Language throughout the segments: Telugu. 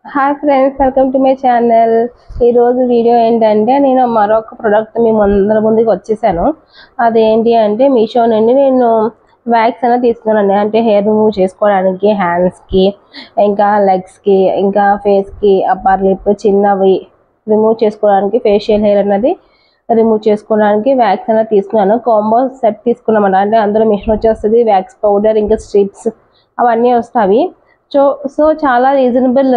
Hi friends, welcome to my channel. ఈరోజు వీడియో ఏంటంటే నేను మరొక ప్రోడక్ట్ మేము అందరి ముందుకు వచ్చేసాను. అదేంటి అంటే మీషో నుండి నేను వ్యాక్స్ అనేది తీసుకున్నాను. అంటే హెయిర్ రిమూవ్ చేసుకోవడానికి హ్యాండ్స్కి, ఇంకా లెగ్స్కి, ఇంకా ఫేస్కి, అప్పర్ లిప్ చిన్నవి రిమూవ్ చేసుకోవడానికి, ఫేషియల్ హెయిర్ అనేది రిమూవ్ చేసుకోవడానికి వ్యాక్స్ అనేది తీసుకున్నాను. కాంబో సెట్ తీసుకున్నామన్నమాట. అంటే అందులో మిషన్ వచ్చేస్తుంది, వ్యాక్స్ పౌడర్, ఇంకా స్ట్రిప్స్ అవన్నీ వస్తాయి. సో చాలా రీజనబుల్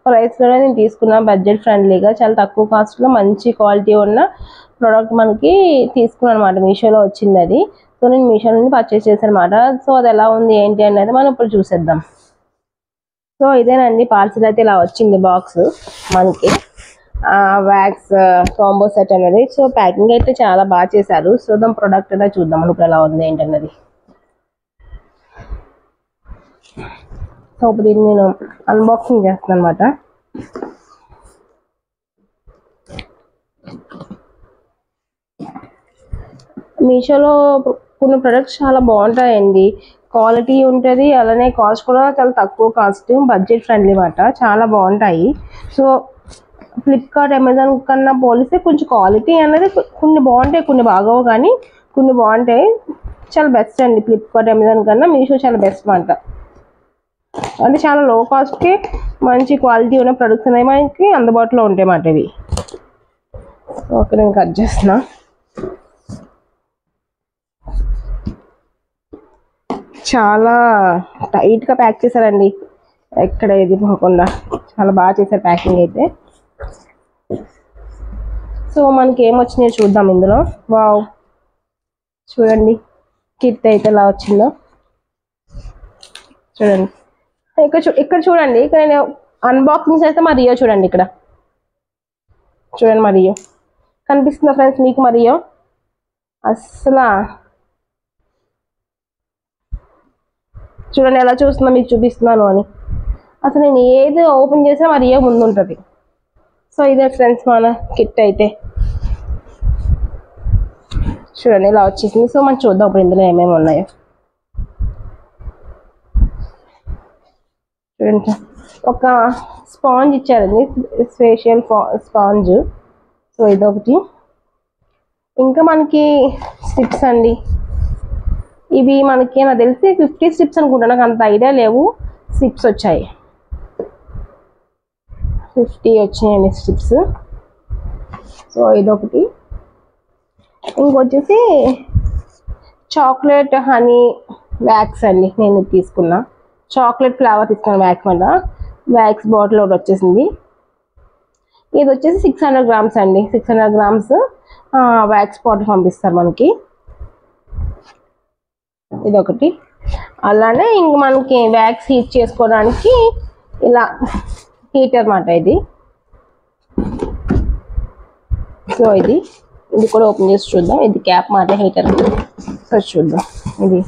ప్రైస్లోనే నేను తీసుకున్నాను. బడ్జెట్ ఫ్రెండ్లీగా చాలా తక్కువ కాస్ట్లో మంచి క్వాలిటీ ఉన్న ప్రోడక్ట్ మనకి తీసుకున్నాను అనమాట. మీషోలో వచ్చింది అది. సో నేను మీషో నుండి పర్చేస్ చేశాను అనమాట. సో అది ఎలా ఉంది ఏంటి అనేది మనం ఇప్పుడు చూసేద్దాం. సో ఇదేనండి పార్సిల్ అయితే ఇలా వచ్చింది బాక్స్ మనకి, వ్యాక్స్ కాంబో సెట్ అనేది. సో ప్యాకింగ్ అయితే చాలా బాగా చేశారు. సో దాని ప్రోడక్ట్ అనేది చూద్దాం మనం ఇప్పుడు ఎలా ఉంది ఏంటన్నది. సో ఇప్పుడు దీన్ని నేను అన్బాక్సింగ్ చేస్తాను అనమాట. మీషోలో కొన్ని ప్రొడక్ట్స్ చాలా బాగుంటాయండి, క్వాలిటీ ఉంటుంది, అలానే కాస్ట్ కూడా చాలా తక్కువ కాస్ట్, బడ్జెట్ ఫ్రెండ్లీ అన్నమాట. చాలా బాగుంటాయి. సో ఫ్లిప్కార్ట్, అమెజాన్ కన్నా పోలిస్తే కొంచెం క్వాలిటీ అనేది కొన్ని బాగుంటాయి, కొన్ని బాగోవు, కానీ కొన్ని బాగుంటాయి. చాలా బెస్ట్ అండి. ఫ్లిప్కార్ట్, అమెజాన్ కన్నా మీషో చాలా బెస్ట్ అన్నమాట. అంటే చాలా లో కాస్ట్కి మంచి క్వాలిటీ ఉన్న ప్రొడక్ట్స్ అనేవి మనకి అందుబాటులో ఉంటాయి అన్నమాట. ఇవి ఓకే, నేను కట్ చేస్తున్నా. చాలా టైట్గా ప్యాక్ చేశారండి, ఎక్కడ ఏది పోకుండా చాలా బాగా చేశారు ప్యాకింగ్ అయితే. సో మనకి ఏమొచ్చినాయో చూద్దాం ఇందులో. వావ్, చూడండి కిట్ అయితే ఎలా వచ్చిందో చూడండి. ఇక్కడ చూడండి, ఇక్కడ నేను అన్బాక్సింగ్ చేస్తే మా రియో చూడండి. ఇక్కడ చూడండి మా రియో కనిపిస్తుందా ఫ్రెండ్స్ మీకు? మా రియో అస్సలు చూడండి ఎలా చూస్తున్నా, మీకు చూపిస్తున్నాను అని. అసలు నేను ఏది ఓపెన్ చేసినా మా రియో ముందు ఉంటుంది. సో ఇదే ఫ్రెండ్స్ మన కిట్ అయితే చూడండి ఇలా వచ్చేసింది. సో మనం చూద్దాం ఇప్పుడు ఇందులో ఏమేమి ఉన్నాయో. చూడండి, ఒక స్పాంజ్ ఇచ్చారండి, ఫేషియల్ స్పాంజ్. సో ఇదొకటి. ఇంకా మనకి స్ట్రిప్స్ అండి. ఇవి మనకి నాకు తెలిసి 50 స్ట్రిప్స్ అనుకుంటా, నాకు అంత ఐడియా లేవు. స్ట్రిప్స్ వచ్చాయి, 50 వచ్చినాయండి స్ట్రిప్స్. సో ఇదొకటి. ఇంకొచ్చేసి చాక్లెట్ హనీ వ్యాక్స్ అండి. నేను తీసుకున్నా చాక్లెట్ ఫ్లేవర్ తీసుకున్న వ్యాక్స్ అన్నమాట. వ్యాక్స్ బాటిల్ ఒకటి వచ్చేసింది. ఇది వచ్చేసి 600 గ్రామ్స్ అండి. 600 గ్రామ్స్ వ్యాక్స్ బాటిల్ పంపిస్తారు మనకి. ఇదొకటి. అలానే ఇంక మనకి వ్యాక్స్ హీట్ చేసుకోవడానికి ఇలా హీటర్ అన్నమాట ఇది. సో ఇది కూడా ఓపెన్ చేసి చూద్దాం. ఇది క్యాప్ మాట, హీటర్. సో చూద్దాం. ఇది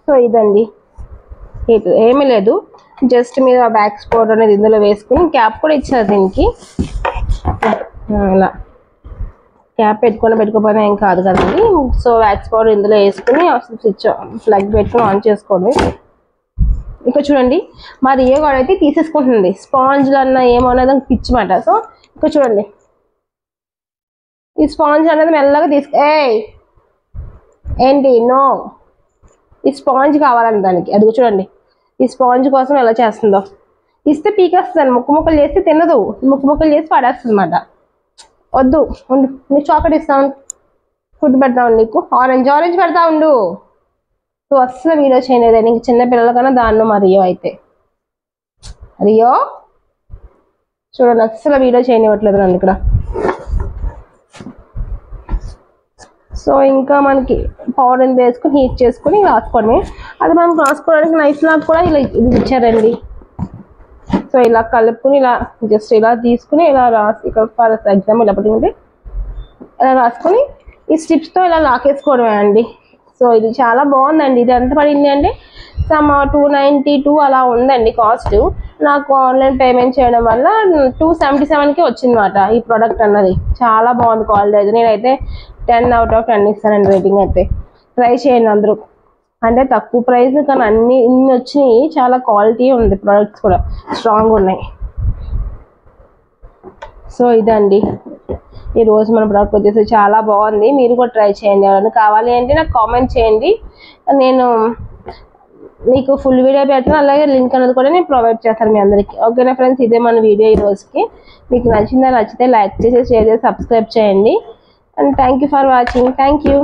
సో ఇదండి హీటర్. ఏమీ లేదు, జస్ట్ మీరు ఆ వ్యాక్స్ పౌడర్ అనేది ఇందులో వేసుకుని, క్యాప్ కూడా ఇచ్చారు దీనికి. ఇలా క్యాప్ పెట్టుకోకపోయినా ఏం కాదు కదండి. సో వ్యాక్స్ పౌడర్ ఇందులో వేసుకుని స్విచ్ ప్లగ్ పెట్టుకుని ఆన్ చేసుకోవడమే. ఇక్కడ చూడండి మా రియో కూడా అయితే తీసేసుకుంటుంది. స్పాంజ్లు అన్న ఏమో అనేది పిచ్చమాట. సో ఇక్కడ చూడండి, ఈ స్పాంజ్ అనేది మెల్లగా ఏంటి నో, ఈ స్పాంజ్ కావాలండి దానికి. అది చూడండి, ఈ స్పాంజ్ కోసం ఎలా చేస్తుందో. ఇస్తే పీకేస్తుంది, ముక్కలు చేసి తినదు, ముక్కలు చేసి పడేస్తుంది అన్నమాట. వద్దు ఉండు, నీకు చాక్లెట్ ఇస్తాను, ఫుడ్ పెడతాను నీకు, ఆరెంజ్ పెడతా ఉండు. సో అస్సలు వీడియో చేయలేదు. నీకు చిన్న పిల్లలకన్నా దాన్ని మా రియో అయితే. రియో చూడండి, అస్సలు వీడియో చేయనివ్వట్లేదు నన్ను ఇక్కడ. సో ఇంకా మనకి పౌడర్ వేసుకుని హీట్ చేసుకుని రాసుకోవడమే. అది మనం రాసుకోవడానికి నైఫ్ లాగా కూడా ఇలా ఇది ఇచ్చారండి. సో ఇలా కలుపుకుని ఇలా జస్ట్ ఇలా తీసుకుని ఇలా రాసి, ఇక్కడ ఫర్ ఎగ్జాంపుల్ ఇలా పట్టుకుంటే ఇలా రాసుకొని ఈ స్ట్రిప్స్తో ఇలా లాకేసుకోవడమే అండి. సో ఇది చాలా బాగుందండి. ఇది ఎంత పడింది అంటే సమ్ 292 అలా ఉందండి కాస్ట్. నాకు ఆన్లైన్ పేమెంట్ చేయడం వల్ల 277కి వచ్చిందన్నమాట ఈ ప్రోడక్ట్ అన్నది. చాలా బాగుంది క్వాలిటీ అయితే. నేనైతే 10 out of 10 ఇస్తానండి రేటింగ్ అయితే. ట్రై చేయండి అందరూ. అంటే తక్కువ ప్రైస్ కానీ ఇన్ని వచ్చినాయి. చాలా క్వాలిటీ ఉంది, ప్రొడక్ట్స్ కూడా స్ట్రాంగ్ ఉన్నాయి. సో ఇదండి ఈరోజు మన ప్రోడక్ట్ వచ్చేసి చాలా బాగుంది. మీరు కూడా ట్రై చేయండి. ఎవరైనా కావాలి అంటే నాకు కామెంట్ చేయండి, నేను మీకు ఫుల్ వీడియో పెట్టాను. అలాగే లింక్ అనేది కూడా నేను ప్రొవైడ్ చేస్తాను మీ అందరికీ. ఓకేనా ఫ్రెండ్స్, ఇదే మన వీడియో ఈ రోజుకి. మీకు నచ్చితే లైక్ చేసి షేర్ చేసి సబ్స్క్రైబ్ చేయండి. And thank you for watching. Thank you.